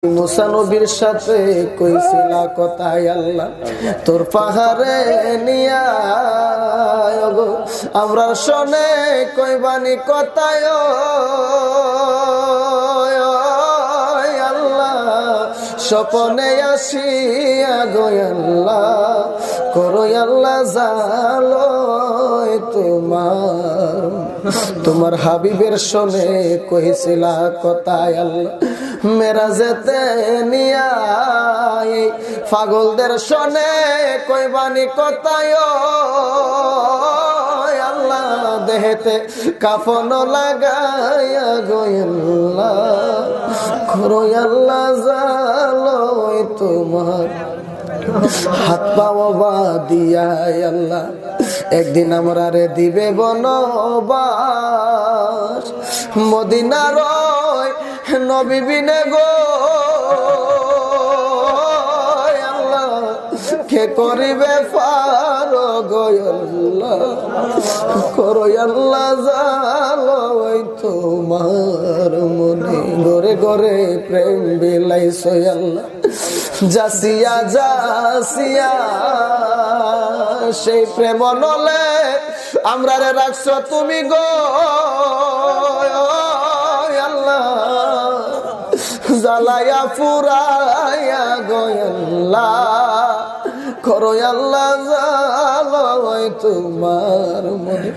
মুসা নবীর সাথে কইছিলা কথায় আল্লাহ তোর পাহাড়ে নিয়া গো আমরা শোনে কইবানি কথায় আল্লাহ স্বপনে আসিয়া গো আল্লাহ করো আল্লাহ জালো তোমার হাবিবের শোনে কইছিলা কথায় আল্লাহ মেরাজেতে নিয়া পাগলদের শোনে কইবানি কথায় আল্লাহ দেহেতে কাফন লাগাইয়া গো আল্লাহ করো আল্লাহ জালো তোমার হাত পাও দিয়া আল্লাহ একদিন আমরা রে দিবে বনবাস মদিনার নবী বিনে গো আল্লাহ কে করিবে পার গো আল্লাহ করো আল্লাহ জালো তোমার মনে গরে গরে প্রেম বিলাইছো আল্লাহ জাসিয়া জাসিয়া সেই প্রেম নলে আমরা রে রাখছো তুমি গো আল্লাহ জালায়া পুরায়া গো আল্লাহ করো আল্লাহ জালো তোমার মনে